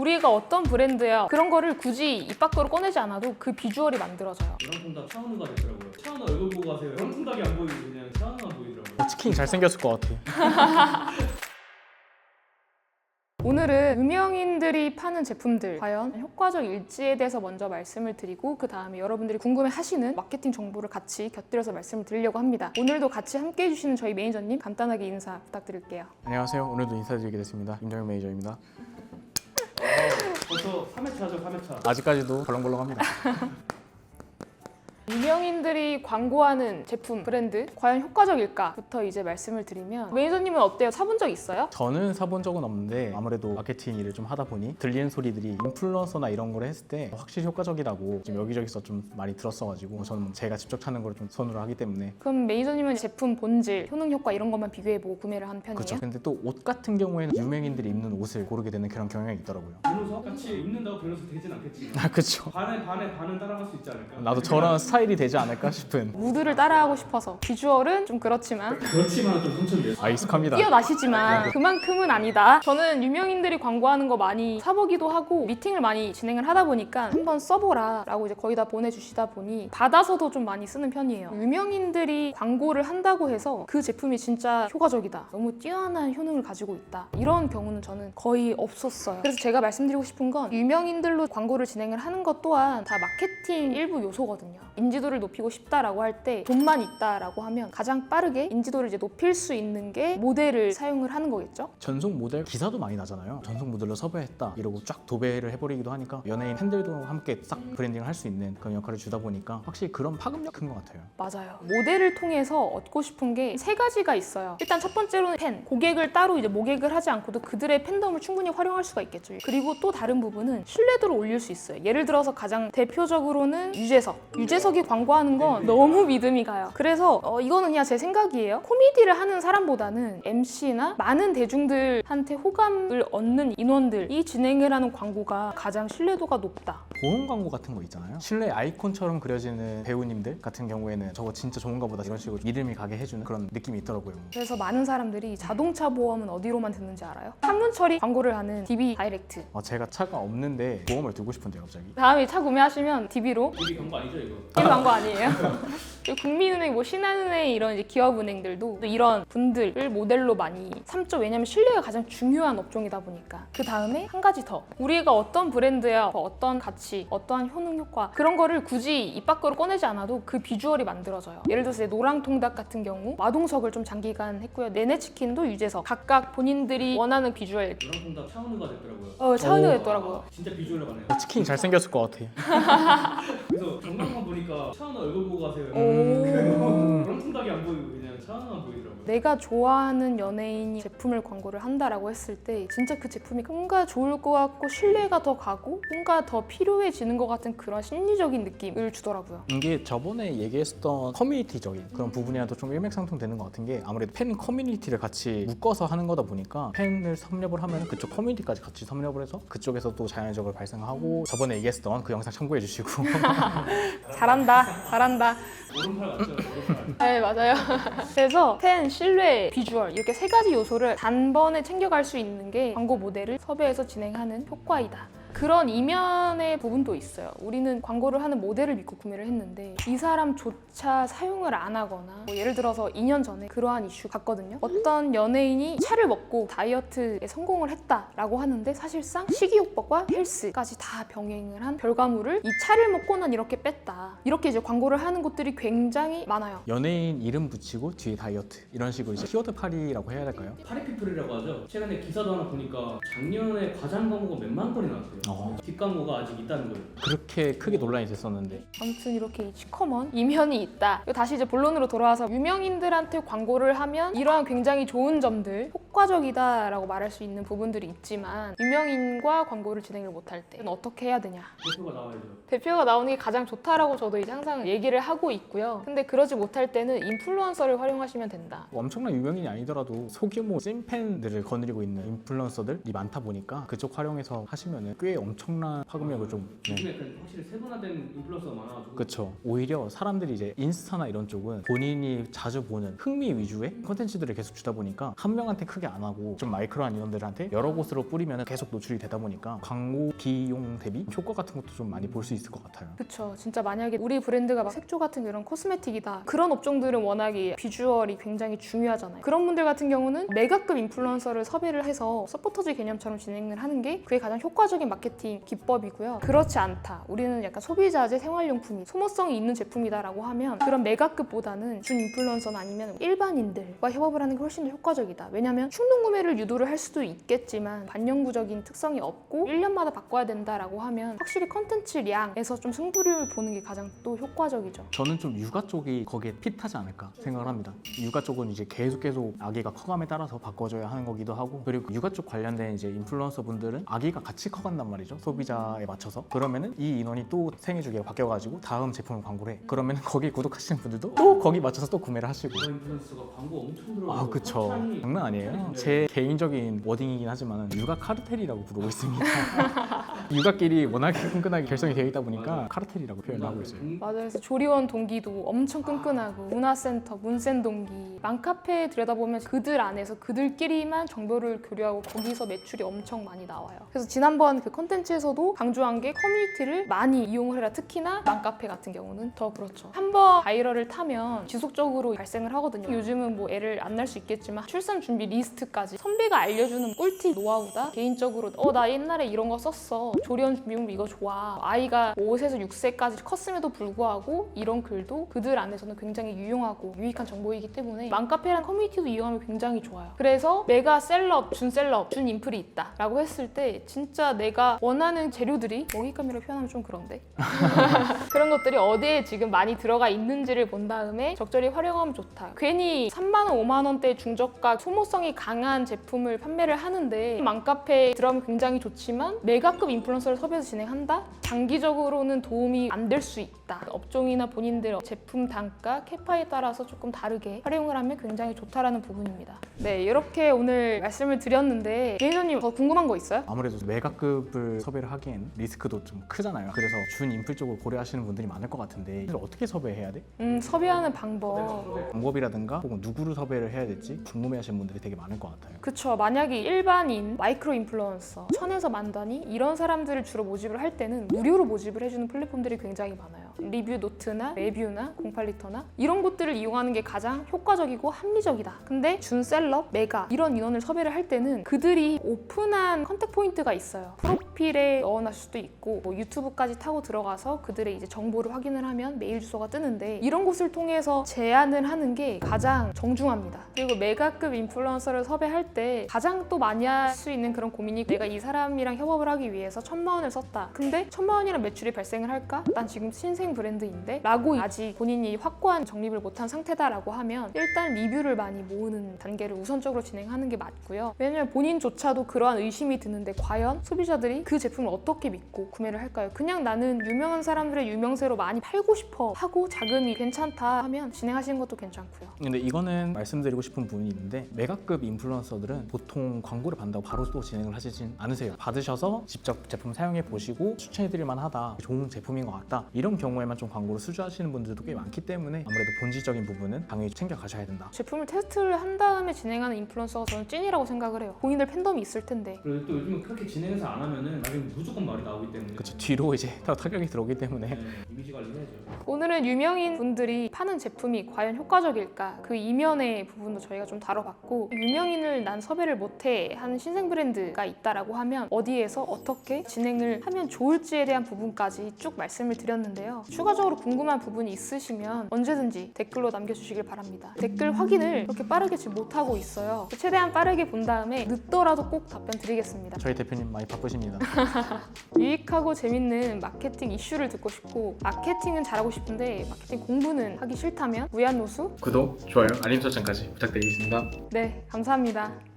우리가 어떤 브랜드야 그런 거를 굳이 입 밖으로 꺼내지 않아도 그 비주얼이 만들어져요. 영통닭 차은우가 됐더라고요. 차은우 얼굴 보고 가세요. 영통닭이 안 보이고 그냥 차은우만 보이더라고요. 치킨이 잘생겼을 것 같아. 오늘은 유명인들이 파는 제품들 과연 효과적일지에 대해서 먼저 말씀을 드리고 그 다음에 여러분들이 궁금해하시는 마케팅 정보를 같이 곁들여서 말씀을 드리려고 합니다. 오늘도 같이 함께 해주시는 저희 매니저님 간단하게 인사 부탁드릴게요. 안녕하세요. 오늘도 인사드리게 됐습니다. 임정현 매니저입니다. 벌써 3회차죠, 3회차. 아직까지도 벌렁벌렁합니다. 유명인들이 광고하는 제품, 브랜드 과연 효과적일까부터 이제 말씀을 드리면 매니저님은 어때요? 사본 적 있어요? 저는 사본 적은 없는데 아무래도 마케팅 일을 좀 하다 보니 들리는 소리들이 인플루언서나 이런 거를 했을 때 확실히 효과적이라고 지금 여기저기서 좀 많이 들었어가지고 저는 제가 직접 찾는 걸 좀 선호를 하기 때문에. 그럼 매니저님은 제품 본질, 효능 효과 이런 것만 비교해보고 구매를 하는 편이에요? 그렇죠. 근데 또 옷 같은 경우에는 유명인들이 입는 옷을 고르게 되는 그런 경향이 있더라고요. 변호사? 같이 입는다고 변호사 되진 않겠지. 아 그렇죠. 반은 따라갈 수 있지 않을까? 나도 저런 스타일이 되지 않을까 싶은. 무드를 따라하고 싶어서 비주얼은 좀 그렇지만 그렇지만 좀 성천돼요. 익숙합니다. 뛰어나시지만 그만큼은 아니다. 저는 유명인들이 광고하는 거 많이 사보기도 하고 미팅을 많이 진행을 하다 보니까 한번 써보라 라고 이제 거의 다 보내주시다 보니 받아서도 좀 많이 쓰는 편이에요. 유명인들이 광고를 한다고 해서 그 제품이 진짜 효과적이다, 너무 뛰어난 효능을 가지고 있다, 이런 경우는 저는 거의 없었어요. 그래서 제가 말씀드리고 싶은 건 유명인들로 광고를 진행을 하는 것 또한 다 마케팅 일부 요소거든요. 인지도를 높이고 싶다라고 할 때 돈만 있다라고 하면 가장 빠르게 인지도를 이제 높일 수 있는 게 모델을 사용을 하는 거겠죠? 전속 모델 기사도 많이 나잖아요. 전속 모델로 섭외했다 이러고 쫙 도배를 해버리기도 하니까 연예인 팬들도 함께 싹 브랜딩을 할 수 있는 그런 역할을 주다 보니까 확실히 그런 파급력 큰 것 같아요. 맞아요. 모델을 통해서 얻고 싶은 게 세 가지가 있어요. 일단 첫 번째로는 팬, 고객을 따로 이제 모객을 하지 않고도 그들의 팬덤을 충분히 활용할 수가 있겠죠. 그리고 또 다른 부분은 신뢰도를 올릴 수 있어요. 예를 들어서 가장 대표적으로는 유재석이 광고하는 건 너무 믿음이 가요. 그래서 이거는 그냥 제 생각이에요. 코미디를 하는 사람보다는 MC나 많은 대중들한테 호감을 얻는 인원들이 진행을 하는 광고가 가장 신뢰도가 높다. 보험 광고 같은 거 있잖아요. 실내 아이콘처럼 그려지는 배우님들 같은 경우에는 저거 진짜 좋은가 보다 이런 식으로 믿음이 가게 해주는 그런 느낌이 있더라고요. 그래서 많은 사람들이 자동차 보험은 어디로만 듣는지 알아요? 한문철이 광고를 하는 DB 다이렉트. 제가 차가 없는데 보험을 두고 싶은데요 갑자기. 다음에 차 구매하시면 DB로. 이게 광고 아니죠 이거? DB 광고 아니에요? 국민은행, 신한은행 이런 이제 기업은행들도 또 이런 분들을 모델로 많이 삼죠. 왜냐면 신뢰가 가장 중요한 업종이다 보니까. 그 다음에 한 가지 더. 우리가 어떤 브랜드야, 어떤 가치, 어떠한 효능 효과 그런 거를 굳이 입 밖으로 꺼내지 않아도 그 비주얼이 만들어져요. 예를 들어서 노랑통닭 같은 경우 마동석을 좀 장기간 했고요. 네네치킨도 유재석. 각각 본인들이 원하는 비주얼. 영통닭 차은우가 됐더라고요. 차은우가 됐더라고요. 진짜 비주얼로 가네요. 치킨이 잘생겼을 것 같아. 그래서 영상만 보니까 차은우 얼굴 보고 가세요. 영통닭이 안 보이고 그냥 차은우만 보이더라고요. 내가 좋아하는 연예인이 제품을 광고를 한다라고 했을 때 진짜 그 제품이 뭔가 좋을 것 같고 신뢰가 더 가고 뭔가 더 필요해지는 것 같은 그런 심리적인 느낌을 주더라고요. 이게 저번에 얘기했었던 커뮤니티적인 그런 부분이랑도 좀 일맥상통되는 것 같은 게 아무래도 팬 커뮤니티를 같이 묶어서 하는 거다 보니까 팬을 섭렵을 하면 그쪽 커뮤니티까지 같이 섭렵을 해서 그쪽에서 또 자연적으로 발생하고 저번에 얘기했었던 그 영상 참고해 주시고. 잘한다. 오른팔 맞죠? 오른팔. 네, 맞아요. 그래서 팬, 신뢰, 비주얼 이렇게 세 가지 요소를 단번에 챙겨갈 수 있는 게 광고 모델을 섭외해서 진행하는 효과이다. 그런 이면의 부분도 있어요. 우리는 광고를 하는 모델을 믿고 구매를 했는데 이 사람조차 사용을 안 하거나 예를 들어서 2년 전에 그러한 이슈 갔거든요. 어떤 연예인이 차를 먹고 다이어트에 성공을 했다라고 하는데 사실상 식이요법과 헬스까지 다 병행을 한 결과물을 이 차를 먹고 난 이렇게 뺐다. 이렇게 이제 광고를 하는 곳들이 굉장히 많아요. 연예인 이름 붙이고 뒤에 다이어트 이런 식으로 이제 키워드 팔이라고 해야 될까요? 파리피플이라고 하죠. 최근에 기사도 하나 보니까 작년에 과장 광고가 몇만 건이 나왔어요. 뒷광고가 아직 있다는 거예요. 그렇게 크게 논란이 됐었는데 아무튼 이렇게 시커먼 이면이 있다. 다시 이제 본론으로 돌아와서 유명인들한테 광고를 하면 이러한 굉장히 좋은 점들, 효과적이다라고 말할 수 있는 부분들이 있지만 유명인과 광고를 진행을 못할 때는 어떻게 해야 되냐? 대표가 나와야죠. 대표가 나오는 게 가장 좋다라고 저도 이제 항상 얘기를 하고 있고요. 근데 그러지 못할 때는 인플루언서를 활용하시면 된다. 엄청난 유명인이 아니더라도 소규모 찐팬들을 거느리고 있는 인플루언서들이 많다 보니까 그쪽 활용해서 하시면 꽤 꽤 엄청난 파급력을 좀 요즘에 약간 확실히 세분화된 인플루언서가 많아가지고 그렇죠. 오히려 사람들이 이제 인스타나 이런 쪽은 본인이 자주 보는 흥미 위주의 컨텐츠들을 계속 주다 보니까 한 명한테 크게 안 하고 좀 마이크로한 인원들한테 여러 곳으로 뿌리면 계속 노출이 되다 보니까 광고 비용 대비 효과 같은 것도 좀 많이 볼 수 있을 것 같아요. 그쵸. 진짜 만약에 우리 브랜드가 막 색조 같은 그런 코스메틱이다. 그런 업종들은 워낙에 비주얼이 굉장히 중요하잖아요. 그런 분들 같은 경우는 메가급 인플루언서를 섭외를 해서 서포터즈 개념처럼 진행을 하는 게 그게 가장 효과적인 마케팅 기법이고요. 그렇지 않다. 우리는 약간 소비자재 생활용품이 소모성이 있는 제품이다라고 하면 그런 메가급보다는 준 인플루언서나 아니면 일반인들과 협업을 하는 게 훨씬 더 효과적이다. 왜냐면 충동 구매를 유도를 할 수도 있겠지만 반영구적인 특성이 없고 1년마다 바꿔야 된다라고 하면 확실히 컨텐츠량에서 좀 승부를 보는 게 가장 또 효과적이죠. 저는 좀 육아 쪽이 거기에 핏하지 않을까 생각을 합니다. 육아 쪽은 이제 계속 아기가 커감에 따라서 바꿔줘야 하는 거기도 하고 그리고 육아 쪽 관련된 이제 인플루언서 분들은 아기가 같이 커간단 말이죠. 소비자에 맞춰서. 그러면은 이 인원이 또 생애 주기가 바뀌어가지고 다음 제품을 광고를 해. 그러면은 거기 구독하시는 분들도 또 거기 맞춰서 또 구매를 하시고. 그런 인플루언서가 광고 엄청 들어가고 아 그쵸. 장난 아니에요. 제 개인적인 워딩이긴 하지만 육아 카르텔이라고 부르고 있습니다. 육아끼리 워낙에 끈끈하게 결성이 되어 있다 보니까 카르텔이라고 표현을 하고 있어요. 맞아요. 그래서 조리원 동기도 엄청 끈끈하고 문화센터, 문센 동기 맘카페 들여다보면 그들 안에서 그들끼리만 정보를 교류하고 거기서 매출이 엄청 많이 나와요. 그래서 지난번 그 컨텐츠에서도 강조한 게 커뮤니티를 많이 이용을 해라. 특히나 맘카페 같은 경우는 더 그렇죠. 한번 바이럴을 타면 지속적으로 발생을 하거든요. 요즘은 뭐 애를 안 낳을 수 있겠지만 출산 준비 리스트까지 선배가 알려주는 꿀팁 노하우다. 개인적으로 나 옛날에 이런 거 썼어. 조리원 준비물품 이거 좋아. 아이가 5세에서 6세까지 컸음에도 불구하고 이런 글도 그들 안에서는 굉장히 유용하고 유익한 정보이기 때문에 맘카페라는 커뮤니티도 이용하면 굉장히 좋아요. 그래서 메가 셀럽, 준 셀럽, 준 인플이 있다 라고 했을 때 진짜 내가 원하는 재료들이 먹잇감이라고 표현하면 좀 그런데 그런 것들이 어디에 지금 많이 들어가 있는지를 본 다음에 적절히 활용하면 좋다. 괜히 3만 원, 5만 원대 중저가 소모성이 강한 제품을 판매를 하는데 맘카페에 들어가면 굉장히 좋지만 메가급 인플루언서를 섭외해서 진행한다? 장기적으로는 도움이 안 될 수 있다. 업종이나 본인들 제품 단가, 캐파에 따라서 조금 다르게 활용을 하면 굉장히 좋다라는 부분입니다. 네, 이렇게 오늘 말씀을 드렸는데 매니저님 더 궁금한 거 있어요? 아무래도 메가급을 섭외를 하기엔 리스크도 좀 크잖아요. 그래서 준 인플 쪽을 고려하시는 분들이 많을 것 같은데 이걸 어떻게 섭외해야 돼? 섭외하는 방법. 방법이라든가 혹은 누구를 섭외를 해야 될지 궁금해하시는 분들이 되게 많을 것 같아요. 그쵸. 만약에 일반인, 마이크로 인플루언서, 1000에서 만 단위 이런 사람들을 주로 모집을 할 때는 무료로 모집을 해주는 플랫폼들이 굉장히 많아요. 리뷰 노트나 레뷰나 08리터나 이런 곳들을 이용하는 게 가장 효과적이고 합리적이다. 근데 준 셀럽, 메가 이런 인원을 섭외를 할 때는 그들이 오픈한 컨택 포인트가 있어요. 프로필에 넣어놨을 수도 있고 뭐 유튜브까지 타고 들어가서 그들의 이제 정보를 확인을 하면 메일 주소가 뜨는데 이런 곳을 통해서 제안을 하는 게 가장 정중합니다. 그리고 메가급 인플루언서를 섭외할 때 가장 또 많이 할 수 있는 그런 고민이 내가 이 사람이랑 협업을 하기 위해서 1000만 원을 썼다. 근데 1000만 원이란 매출이 발생을 할까? 난 지금 신생 브랜드인데 라고 아직 본인이 확고한 정립을 못한 상태다라고 하면 일단 리뷰를 많이 모으는 단계를 우선적으로 진행하는 게 맞고요. 왜냐면 본인조차도 그러한 의심이 드는데 과연 소비자들이 그 제품을 어떻게 믿고 구매를 할까요? 그냥 나는 유명한 사람들의 유명세로 많이 팔고 싶어 하고 자금이 괜찮다 하면 진행하시는 것도 괜찮고요. 근데 이거는 말씀드리고 싶은 부분이 있는데 메가급 인플루언서들은 보통 광고를 받는다고 바로 또 진행을 하시진 않으세요. 받으셔서 직접 제품 사용해 보시고 추천해드릴 만하다, 좋은 제품인 것 같다 이런 경우에만 좀 광고를 수주하시는 분들도 꽤 많기 때문에 아무래도 본질적인 부분은 당연히 챙겨 가셔야 된다. 제품을 테스트를 한 다음에 진행하는 인플루언서가 저는 찐이라고 생각을 해요. 본인들 팬덤이 있을 텐데. 그리고 또 요즘은 그렇게 진행해서 안 하면은 나중에 무조건 말이 나오기 때문에 그쵸, 뒤로 이제 타격이 들어오기 때문에 네, 이미지 관리해야죠. 오늘은 유명인 분들이 파는 제품이 과연 효과적일까 그 이면의 부분도 저희가 좀 다뤄봤고 유명인을 난 섭외를 못해 하는 신생 브랜드가 있다라고 하면 어디에서 어떻게 진행을 하면 좋을지에 대한 부분까지 쭉 말씀을 드렸는데요. 추가적으로 궁금한 부분이 있으시면 언제든지 댓글로 남겨주시길 바랍니다. 댓글 확인을 그렇게 빠르게 지금 못하고 있어요. 최대한 빠르게 본 다음에 늦더라도 꼭 답변 드리겠습니다. 저희 대표님 많이 바쁘십니다. 유익하고 재밌는 마케팅 이슈를 듣고 싶고 마케팅은 잘하고 싶은데 마케팅 공부는 하기 싫다면 무한노수 구독, 좋아요, 알림 설정까지 부탁드리겠습니다. 네, 감사합니다.